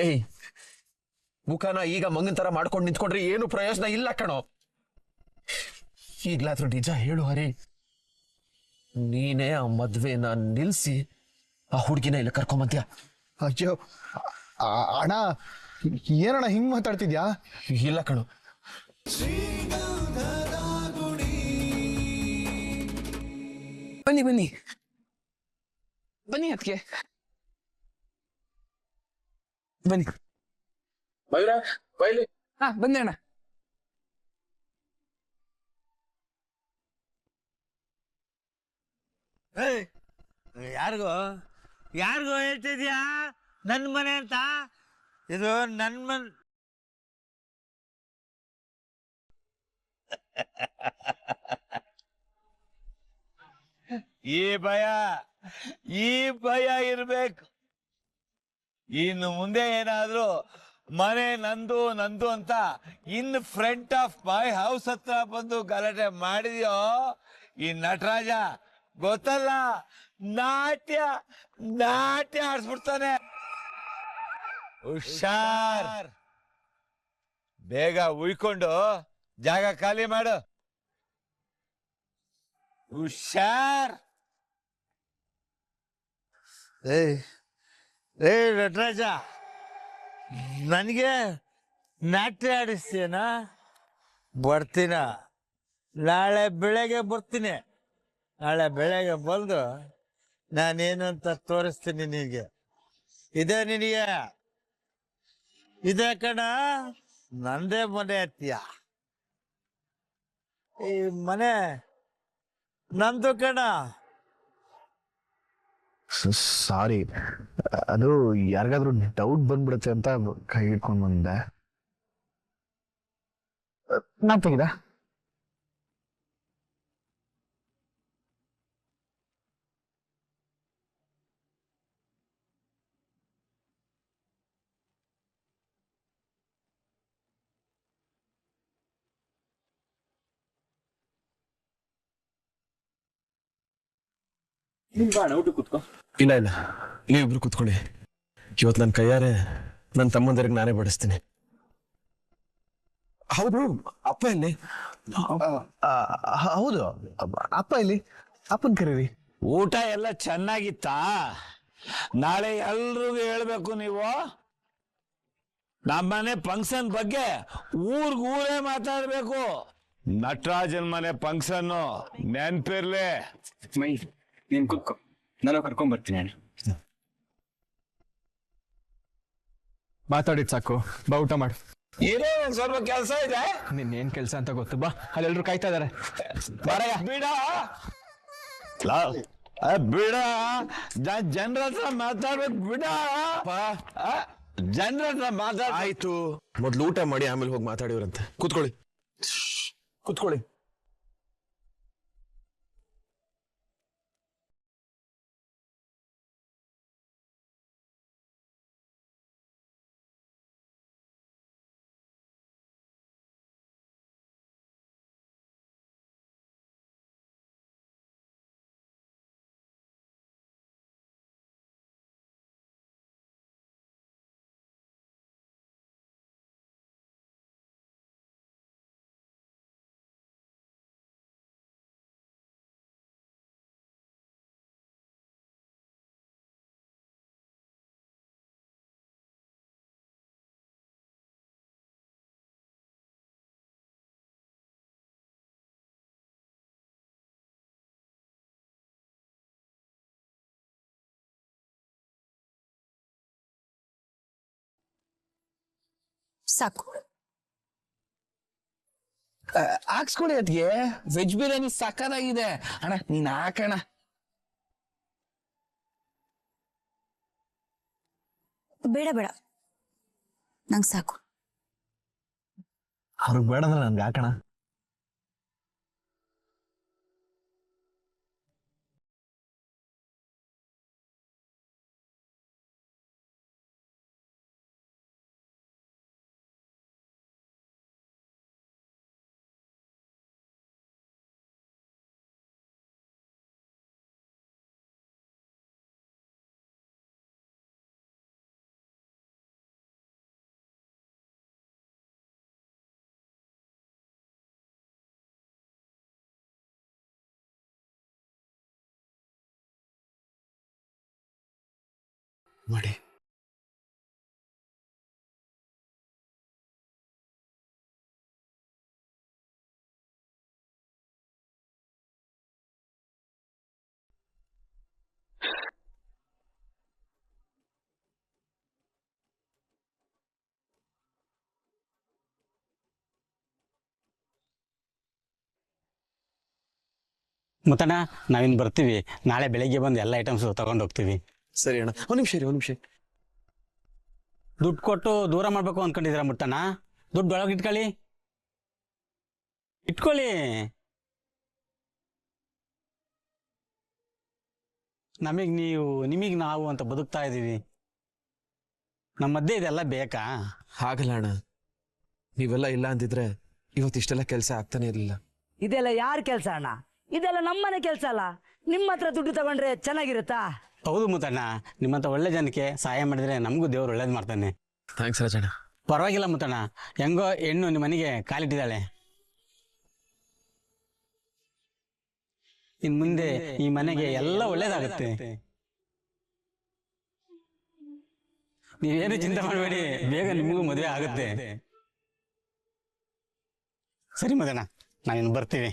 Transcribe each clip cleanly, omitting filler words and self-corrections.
ಏಯ್, ಮುಖನ ಈಗ ಮಂಗನ್ ತರ ಮಾಡ್ಕೊಂಡು ನಿಂತ್ಕೊಂಡ್ರೆ ಏನು ಪ್ರಯೋಜನ ಇಲ್ಲ ಕಣೋ. ಈಗ್ಲಾದ್ರೂ ನಿಜ ಹೇಳು ಹರಿ. ನೀನೇ ಆ ಮದ್ವೆನ ನಿಲ್ಸಿ ಆ ಹುಡುಗಿನ ಇಲ್ಲ ಕರ್ಕೊಂಬಂದ್ಯಾ? ಅಯ್ಯೋ ಅಣ್ಣ, ಏನಣ್ಣ ಹಿಂಗ್ ಮಾತಾಡ್ತಿದ್ಯಾ? ಇಲ್ಲ ಕಣೋ. ಬನ್ನಿ ಬನ್ನಿ ಬನ್ನಿ ಅದಕ್ಕೆ ಬನ್ನಿ. ಹಾ ಬಂದೆ ಅಣ್ಣ. ಯಾರಿಗೋ ಯಾರಿಗೋ ಹೇಳ್ತಿದ್ಯಾ ನನ್ನ ಮನೆ ಅಂತ? ಇದು ನನ್ನ ಮನೆ. ಈ ಭಯ ಇರ್ಬೇಕು. ಇನ್ನು ಮುಂದೆ ಏನಾದ್ರು ಮನೆ ನಂದು ನಂದು ಅಂತ in front of my house ಹತ್ರ ಬಂದು ಗಲಾಟೆ ಮಾಡಿದ್ಯೋ, ಈ ನಟರಾಜ ಗೊತ್ತಲ್ಲ, ನಾಟ್ಯ ಆಡ್ಸ್ಬಿಡ್ತಾನೆ. ಹುಷಾರ್, ಬೇಗ ಉಯ್ಕೊಂಡು ಜಾಗ ಖಾಲಿ ಮಾಡು. ಹುಷಾರ್. ಏ ನಟರಾಜ, ನನಗೆ ನಾಟ್ಯ ಆಡಿಸ್ತೀನ? ಬರ್ತೀನ, ನಾಳೆ ಬೆಳಗ್ಗೆ ಬರ್ತೀನಿ. ನಾಳೆ ಬೆಳಗ್ಗೆ ಬಂದು ನಾನೇನು ಅಂತ ತೋರಿಸ್ತೀನಿ ನಿನಗೆ. ಇದೇ ನಿನಗೆ, ಇದೇ ಕಣ ನಂದೇ ಮನೆ ಅತ್ತೀಯ. ಈ ಮನೆ ನಂದು ಕಣ. ಸಾರಿ, ಅದು ಯಾರಿಗಾದ್ರೂ ಡೌಟ್ ಬಂದ್ಬಿಡುತ್ತೆ ಅಂತ ಕೈ ಹಿಡ್ಕೊಂಡ್ ಬಂದೆ. ನಾನ್ ತೆಗಿದ? ಇಲ್ಲ ಇಲ್ಲ, ನೀವಿಬ್ರು ಕೂತ್ಕೊಳ್ಳಿ. ಇವತ್ತು ನನ್ನ ಕೈಯಾರೆ ನನ್ನ ತಮ್ಮಂದರಿಗೆ ನಾನೇ ಬಡಿಸ್ತೀನಿ. ಹೌದು, ಅಪ್ಪ ಎಲ್ಲಿ? ಹೌದು, ಅಪ್ಪ ಇಲ್ಲಿ. ಅಪ್ಪನ್ ಕರೀರಿ. ಊಟ ಎಲ್ಲ ಚೆನ್ನಾಗಿತ್ತಾ? ನಾಳೆ ಎಲ್ರಿಗೂ ಹೇಳ್ಬೇಕು ನೀವು. ನಮ್ಮನೆ ಫಂಕ್ಷನ್ ಬಗ್ಗೆ ಊರೇ ಮಾತಾಡ್ಬೇಕು. ನಟರಾಜನ್ ಮನೆ ಫಂಕ್ಷನ್ ನೆನ್ಪಿರ್ಲಿ. ನೀನ್ ಕೂತ್ಕೋ, ನಾನು ಕರ್ಕೊಂಡ್ ಬರ್ತೀನಿ ಅಣ್ಣ. ಮಾತಾಡಿದ್ ಸಾಕು, ಬಾ ಊಟ ಮಾಡು. ಏನೋ ಒಂದ್ ಸ್ವಲ್ಪ ಕೆಲಸ ಇದೆ. ನಿನ್ನೇನ್ ಕೆಲ್ಸ ಅಂತ ಗೊತ್ತು, ಬಾ. ಅಲ್ಲೆಲ್ರು ಕಾಯ್ತಾ ಇದಾರೆ. ಬಿಡ ಬಿಡ, ಜನರ ಹತ್ರ ಮಾತಾಡ್ಬೇಕು. ಬಿಡ ಜನರ ಹತ್ರ ಮಾತಾಡ. ಆಯ್ತು, ಮೊದ್ಲು ಊಟ ಮಾಡಿ ಆಮೇಲೆ ಹೋಗಿ ಮಾತಾಡಿವ್ರಂತೆ. ಕೂತ್ಕೊಳ್ಳಿ. ಸಾಕು. ಹಾಕ್ಸ್ಕೊಳ್ಳಿ ಅದ್ಗೆ. ವೆಜ್ ಬಿರಿಯಾನಿ ಸಕ್ಕತ್ತಾಗಿದೆ ಅಣ್ಣ, ನೀನ್ ಹಾಕಣ. ಬೇಡ ಬೇಡ, ನಂಗೆ ಸಾಕು. ಅವ್ರಿಗೆ ಬೇಡ ಅಂದ್ರೆ ನನ್ಗೆ ಹಾಕಣ. ಮಾಡಿ. ಮುತ್ತಣ್ಣ ನಾವಿನ್ನು ಬರ್ತೀವಿ. ನಾಳೆ ಬೆಳಗ್ಗೆ ಬಂದು ಎಲ್ಲ ಐಟಮ್ಸು ತಗೊಂಡು ಹೋಗ್ತೀವಿ. ಸರಿ ಅಣ್ಣ, ಒಂದು ನಿಮಿಷ ರೀ, ಒಂದು ನಿಮಿಷ. ದುಡ್ಡು ಕೊಟ್ಟು ದೂರ ಮಾಡಬೇಕು ಅಂದ್ಕೊಂಡಿದ್ದೀರಾ ಮುತ್ತಣ್ಣ? ದುಡ್ಡು ಒಳಗೆ ಇಟ್ಕೊಳ್ಳಿ. ನಿಮಗೆ ನಾವು ಅಂತ ಬದುಕ್ತಾ ಇದ್ದೀವಿ. ನಮ್ಮ ಮಧ್ಯೆ ಇದೆಲ್ಲ ಬೇಕಾ? ಹಾಗಲ್ಲ ಅಣ್ಣ, ನೀವೆಲ್ಲ ಇಲ್ಲ ಅಂದಿದ್ರೆ ಇವತ್ತು ಇಷ್ಟೆಲ್ಲ ಕೆಲಸ ಆಗ್ತಾನೆ ಇರಲಿಲ್ಲ. ಇದೆಲ್ಲ ಯಾರ ಕೆಲಸ ಅಣ್ಣ? ಇದೆಲ್ಲ ನಮ್ಮನೆ ಕೆಲಸ ಅಲ್ಲ. ನಿಮ್ಮ ಹತ್ರ ದುಡ್ಡು ತಗೊಂಡ್ರೆ ಚೆನ್ನಾಗಿರುತ್ತಾ? ಹೌದು ಮುತ್ತಣ್ಣ, ನಿಮ್ಮಂಥ ಒಳ್ಳೆ ಜನಕ್ಕೆ ಸಹಾಯ ಮಾಡಿದ್ರೆ ನಮಗೂ ದೇವ್ರು ಒಳ್ಳೇದು ಮಾಡ್ತಾನೆ. ಥ್ಯಾಂಕ್ಸ್ ರಾಜಣ್ಣ. ಪರವಾಗಿಲ್ಲ ಮುತ್ತಣ್ಣ, ಹೆಂಗೋ ಹೆಣ್ಣು ನಿಮ್ಮ ಮನೆಗೆ ಕಾಲಿಟ್ಟಿದ್ದಾಳೆ. ಇನ್ನು ಮುಂದೆ ಈ ಮನೆಗೆ ಎಲ್ಲ ಒಳ್ಳೇದಾಗುತ್ತೆ. ನೀವೇನು ಚಿಂತೆ ಮಾಡಬೇಡಿ, ಬೇಗ ನಿಮಗೂ ಮದುವೆ ಆಗುತ್ತೆ. ಸರಿ ಮುತ್ತಣ್ಣ, ನಾವಿನ್ನು ಬರ್ತೀವಿ.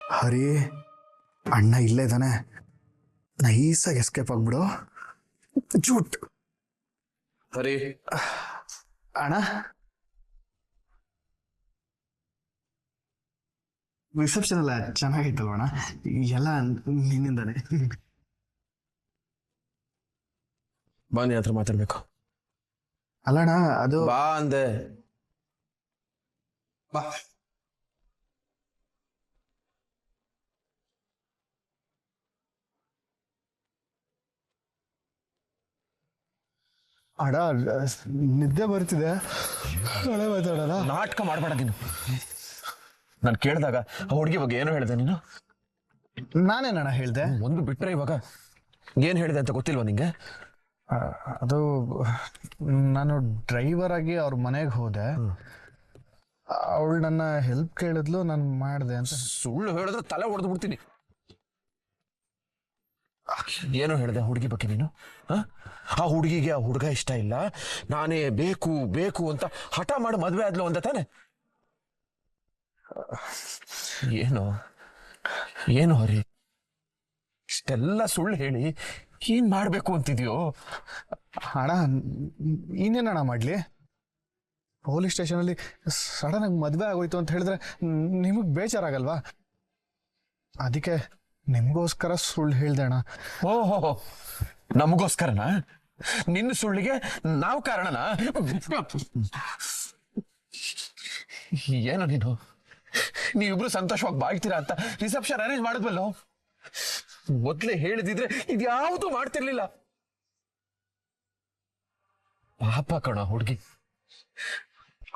ಹರಿ, ಅಣ್ಣ ಇಲ್ಲೇ ಇದ್ದಾನೆ. ನೈಸಾಗಿ ಎಸ್ಕೇಪ್ ಆಗ್ಬಿಡು. ಜೂಟ್. ಹರಿ, ಅಣ್ಣ ರಿಸೆಪ್ಷನ್ ಎಲ್ಲ ಚೆನ್ನಾಗಿತ್ತಲ್ವ ಅಣ್ಣ? ಎಲ್ಲ ನಿನ್ನಿಂದಾನೆ. ಬಾ, ನೀ ಹತ್ರ ಮಾತಾಡ್ಬೇಕು. ಅಲ್ಲಣ್ಣ ಅದು ಬಾ ಅಂದೆ. ಬಾ. ಅಣ್ಣ ನಿದ್ದೆ ಬರ್ತಿದೆ, ಮಾತಾಡೋಣ. ನಾಟಕ ಮಾಡಬೇಡ ನೀನು. ನಾನು ಕೇಳಿದಾಗ ಆ ಹುಡುಗಿ ಬಗ್ಗೆ ಏನು ಹೇಳಿದೆ ನೀನು? ನಾನೇನಣ್ಣ ಹೇಳ್ದೆ? ಒಂದು ಬಿಟ್ರೆ ಇವಾಗ ಏನು ಹೇಳಿದೆ ಅಂತ ಗೊತ್ತಿಲ್ವಾ ನಿಂಗೆ? ಅದು ನಾನು ಡ್ರೈವರ್ ಆಗಿ ಅವ್ರ ಮನೆಗೆ ಹೋದೆ. ಅವಳು ನನ್ನ ಹೆಲ್ಪ್ ಕೇಳಿದ್ಲು, ನಾನು ಮಾಡಿದೆ ಅಂತ. ಸುಳ್ಳು ಹೇಳಿದ್ರೆ ತಲೆ ಹೊಡೆದು ಬಿಡ್ತೀನಿ. ಏನು ಹೇಳಿದೆ ಹುಡುಗಿ ಬಗ್ಗೆ ನೀನು? ಆ ಹುಡುಗಿಗೆ ಆ ಹುಡುಗ ಇಷ್ಟ ಇಲ್ಲ, ನಾನೇ ಬೇಕು ಬೇಕು ಅಂತ ಹಠ ಮಾಡಿ ಮದ್ವೆ ಆದ್ಲು ಅಂದ ತಾನೆ? ಏನು ಏನು ಹರಿ, ಇಷ್ಟೆಲ್ಲ ಸುಳ್ಳು ಹೇಳಿ ಏನ್ ಮಾಡ್ಬೇಕು ಅಂತಿದ್ಯೋ? ಅಣ್ಣ ಇನ್ನೇನಣ್ಣ ಮಾಡ್ಲಿ? ಪೊಲೀಸ್ ಸ್ಟೇಷನಲ್ಲಿ ಸಡನ್ ಆಗಿ ಮದ್ವೆ ಆಗೋಯ್ತು ಅಂತ ಹೇಳಿದ್ರೆ ನಿಮಗ್ ಬೇಜಾರಾಗಲ್ವಾ? ಅದಕ್ಕೆ ನಿಮ್ಗೋಸ್ಕರ ಸುಳ್ಳು ಹೇಳ್ದೆ ಅಣ್ಣ. ಓಹೋ, ನಮಗೋಸ್ಕರನಾ? ನಿನ್ನ ಸುಳ್ಳಿಗೆ ನಾವು ಕಾರಣನಾ? ಏನು ನೀವಿಬ್ರು ಸಂತೋಷವಾಗಿ ಬಾಳ್ತೀರಾ ಅಂತ ರಿಸೆಪ್ಷನ್ ಅರೇಂಜ್ ಮಾಡಿದ್ವಲ್ಲೋ? ಮೊದ್ಲೇ ಹೇಳಿದಿದ್ರೆ ಇದ್ಯಾವುದು ಮಾಡ್ತಿರ್ಲಿಲ್ಲ. ಪಾಪ ಕಣ ಹುಡುಗಿ,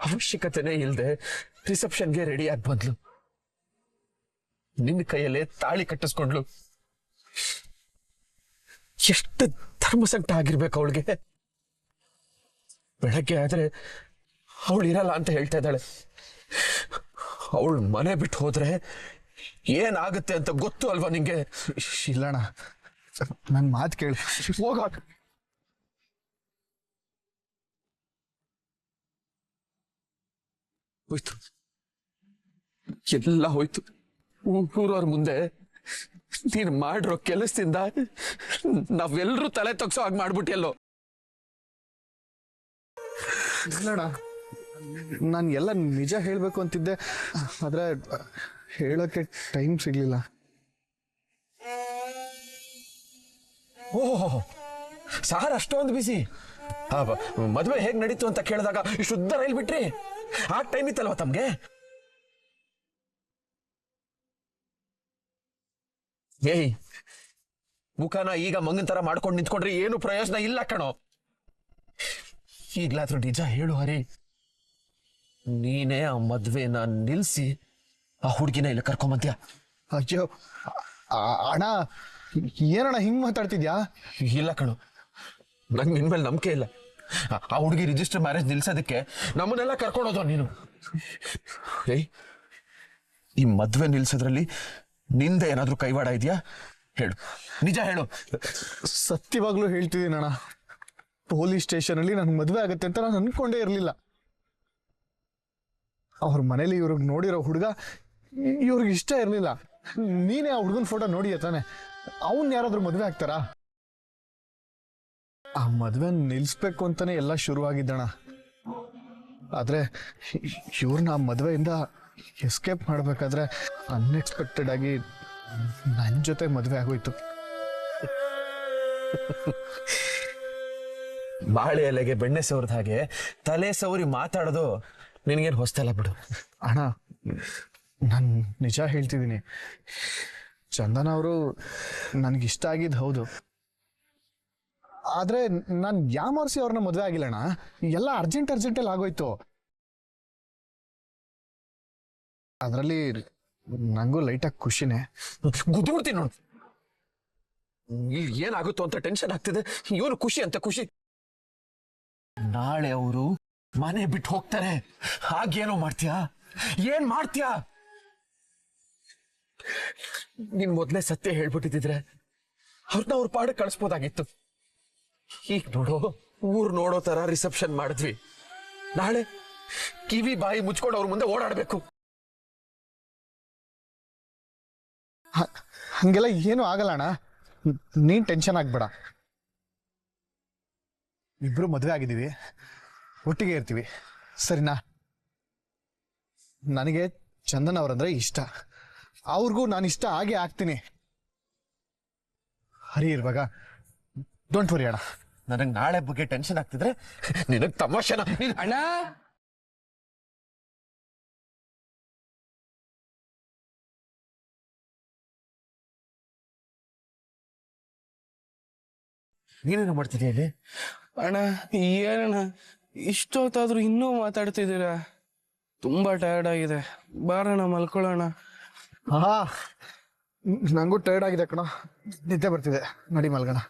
ಅವಶ್ಯಕತೆನೇ ಇಲ್ಲದೆ ರಿಸೆಪ್ಷನ್ಗೆ ರೆಡಿ ಆಗಿ ಬಂದ್ಲು. ನಿನ್ನ ಕೈಯಲ್ಲೇ ತಾಳಿ ಕಟ್ಟಿಸ್ಕೊಂಡ್ಲು. ಎಷ್ಟು ಧರ್ಮಸಂಕಟ ಆಗಿರ್ಬೇಕು ಅವಳಿಗೆ. ಬೆಳಗ್ಗೆ ಆದ್ರೆ ಅವಳು ಇರಲ್ಲ ಅಂತ ಹೇಳ್ತಾ ಇದ್ದಾಳೆ. ಅವಳು ಮನೆ ಬಿಟ್ಟು ಹೋದ್ರೆ ಏನಾಗುತ್ತೆ ಅಂತ ಗೊತ್ತು ಅಲ್ವಾ ನಿಂಗೆ? ಇಲ್ಲಣ್ಣ, ನನ್ನ ಮಾತು ಕೇಳಿ ಹೋಗ. ಹೋಯ್ತು, ಎಲ್ಲ ಹೋಯ್ತು. ಊರವ್ರ ಮುಂದೆ ನೀನು ಮಾಡಿರೋ ಕೆಲಸದಿಂದ ನಾವೆಲ್ಲರೂ ತಲೆ ತಗ್ಸೋ ಹಾಗೆ ಮಾಡ್ಬಿಟ್ಟಿಯಲ್ಲೋ. ಇಲ್ಲಣ್ಣ, ನಾನು ಎಲ್ಲ ನಿಜ ಹೇಳ್ಬೇಕು ಅಂತಿದ್ದೆ, ಆದ್ರೆ ಹೇಳೋಕ್ಕೆ ಟೈಮ್ ಸಿಗ್ಲಿಲ್ಲ. ಓಹೋ, ಸಾರ್ ಅಷ್ಟೊಂದು ಬಿಸಿ. ಮದುವೆ ಹೇಗ್ ನಡೀತು ಅಂತ ಕೇಳಿದಾಗ ಶುದ್ಧ ರೈಲ್ ಬಿಟ್ರಿ. ಆ ಟೈಮ್ ಇತ್ತಲ್ವ ತಮ್ಗೆ? ಏಯ್, ಮುಖನ ಈಗ ಮಂಗನ್ ತರ ಮಾಡ್ಕೊಂಡು ನಿಂತ್ಕೊಂಡ್ರೆ ಏನು ಪ್ರಯೋಜನ ಇಲ್ಲ ಕಣೋ. ಈಗ್ಲಾದ್ರೂ ನಿಜ ಹೇಳು ಹರಿ, ನೀನೇ ಆ ಮದ್ವೆನ ನಿಲ್ಸಿ ಆ ಹುಡುಗಿನ ಇಲ್ಲ ಕರ್ಕೊಂಬಂದ್ಯಾ? ಅಯ್ಯೋ ಅಣ್ಣ, ಏನಣ್ಣ ಹಿಂಗ್ ಮಾತಾಡ್ತಿದ್ಯಾ? ಇಲ್ಲ ಕಣೋ, ನಂಗೆ ನಿನ್ ಮೇಲೆ ನಂಬಿಕೆ ಇಲ್ಲ. ಆ ಹುಡುಗಿ ರಿಜಿಸ್ಟರ್ ಮ್ಯಾರೇಜ್ ನಿಲ್ಸೋದಕ್ಕೆ ನಮ್ಮನ್ನೆಲ್ಲ ಕರ್ಕೊಂಡೋದು ನೀನು. ಏಯ್, ಈ ಮದ್ವೆ ನಿಲ್ಸೋದ್ರಲ್ಲಿ ನಿಂದ ಏನಾದ್ರೂ ಕೈವಾಡ ಇದೆಯಾ? ಹೇಳು, ನಿಜ ಹೇಳು. ಸತ್ಯವಾಗ್ಲೂ ಹೇಳ್ತಿದ್ದೀನಿ ಅಣ್ಣ, ಪೊಲೀಸ್ ಸ್ಟೇಷನ್ ಅಲ್ಲಿ ನನ್ ಮದ್ವೆ ಆಗತ್ತೆ ಅಂತ ನಾನು ಅನ್ಕೊಂಡೇ ಇರ್ಲಿಲ್ಲ. ಅವ್ರ ಮನೇಲಿ ಇವ್ರಿಗೆ ನೋಡಿರೋ ಹುಡುಗ ಇವ್ರಿಗೆ ಇಷ್ಟ ಇರ್ಲಿಲ್ಲ. ನೀನೇ ಆ ಹುಡುಗನ ಫೋಟೋ ನೋಡಿಯ ತಾನೆ? ಅವನ್ ಯಾರಾದ್ರೂ ಮದ್ವೆ ಆಗ್ತಾರಾ? ಆ ಮದ್ವೆ ನಿಲ್ಸ್ಬೇಕು ಅಂತಾನೆ ಎಲ್ಲ ಶುರುವಾಗಿದ್ದಣ. ಆದ್ರೆ ಇವ್ರನ್ನ ಆ ಮದ್ವೆಯಿಂದ ಎಸ್ಕೇಪ್ ಮಾಡ್ಬೇಕಾದ್ರೆ ಅನ್ಎಕ್ಸ್ಪೆಕ್ಟೆಡ್ ಆಗಿ ನನ್ನ ಜೊತೆ ಮದ್ವೆ ಆಗೋಯ್ತು. ಬಾಳೆ ಎಲೆಗೆ ಬೆಣ್ಣೆ ಸವರ್ದ ಹಾಗೆ ತಲೆ ಸವರಿ ಮಾತಾಡೋದು ನಿನಗೇನು ಹೊಸ್ತಲ್ಲ ಬಿಡು. ಅಣ್ಣ, ನಾನು ನಿಜ ಹೇಳ್ತಿದ್ದೀನಿ, ಚಂದನ ಅವರು ನನಗಿಷ್ಟ ಆಗಿದ್ದು ಹೌದು. ಆದ್ರೆ ನಾನು ಯಾಮರ್ಸಿ ಅವ್ರನ್ನ ಮದುವೆ ಆಗಿಲ್ಲಣ್ಣ. ಎಲ್ಲ ಅರ್ಜೆಂಟಲ್ಲಿ ಆಗೋಯ್ತು. ಅದರಲ್ಲಿ ನಂಗೂ ಲೈಟಾಗಿ ಖುಷಿನೇ. ಗುದ್ದುಬಿಡ್ತೀನಿ ನೋಡು. ಏನಾಗುತ್ತೋ ಅಂತ ಟೆನ್ಷನ್ ಆಗ್ತಿದೆ, ಇವನು ಖುಷಿ ಅಂತ ಖುಷಿ. ನಾಳೆ ಅವರು ಮನೆ ಬಿಟ್ಟು ಹೋಗ್ತಾರೆ, ಹಾಗೇನೋ ಮಾಡ್ತೀಯಾ? ಏನ್ ಮಾಡ್ತೀಯಾ? ನೀನ್ ಮೊದ್ಲೇ ಸತ್ಯ ಹೇಳ್ಬಿಟ್ಟಿದ್ರೆ ಅವ್ರನ್ನ ಅವ್ರ ಪಾಡ ಕಳಿಸ್ಬೋದಾಗಿತ್ತು. ಈಗ ನೋಡೋ, ಊರ್ ನೋಡೋ ತರ ರಿಸೆಪ್ಷನ್ ಮಾಡಿದ್ವಿ. ನಾಳೆ ಕಿವಿ ಬಾಯಿ ಮುಚ್ಕೊಂಡು ಅವ್ರ ಮುಂದೆ ಓಡಾಡ್ಬೇಕು. ಹಂಗೆಲ್ಲ ಏನೂ ಆಗಲ್ಲ ಅಣ್ಣ, ನೀನ್ ಟೆನ್ಷನ್ ಆಗ್ಬೇಡ. ಇಬ್ರು ಮದುವೆ ಆಗಿದ್ದೀವಿ, ಒಟ್ಟಿಗೆ ಇರ್ತೀವಿ, ಸರಿನಾ? ನನಗೆ ಚಂದನ್ ಅವರಂದ್ರೆ ಇಷ್ಟ, ಅವ್ರಿಗೂ ನಾನು ಇಷ್ಟ ಹಾಗೆ ಆಗ್ತೀನಿ. ಹರಿ ಇರುವಾಗ ಡೋಂಟ್ ವರಿ ಅಣ್ಣ. ನನಗೆ ನಾಳೆ ಬಗ್ಗೆ ಟೆನ್ಷನ್ ಆಗ್ತಿದ್ರೆ ನಿನಗ್ ತಮಾಷೆನ? ಅಣ್ಣ, ನೀನೇನು ಮಾಡ್ತಿದ್ಯಾ ಇಲ್ಲಿ? ಅಣ್ಣ ಏನಣ್ಣ ಇಷ್ಟೊತ್ತಾದ್ರೂ ಇನ್ನೂ ಮಾತಾಡ್ತಿದ್ದೀರಾ? ತುಂಬಾ ಟಯರ್ಡ್ ಆಗಿದೆ, ಬಾರಣ್ಣ ಮಲ್ಕೊಳ್ಳೋಣ. ಹಾ, ನಂಗೂ ಟೈರ್ಡ್ ಆಗಿದೆ ಕಣ, ನಿದ್ದೆ ಬರ್ತಿದೆ, ನಡಿ ಮಲ್ಗೋಣ.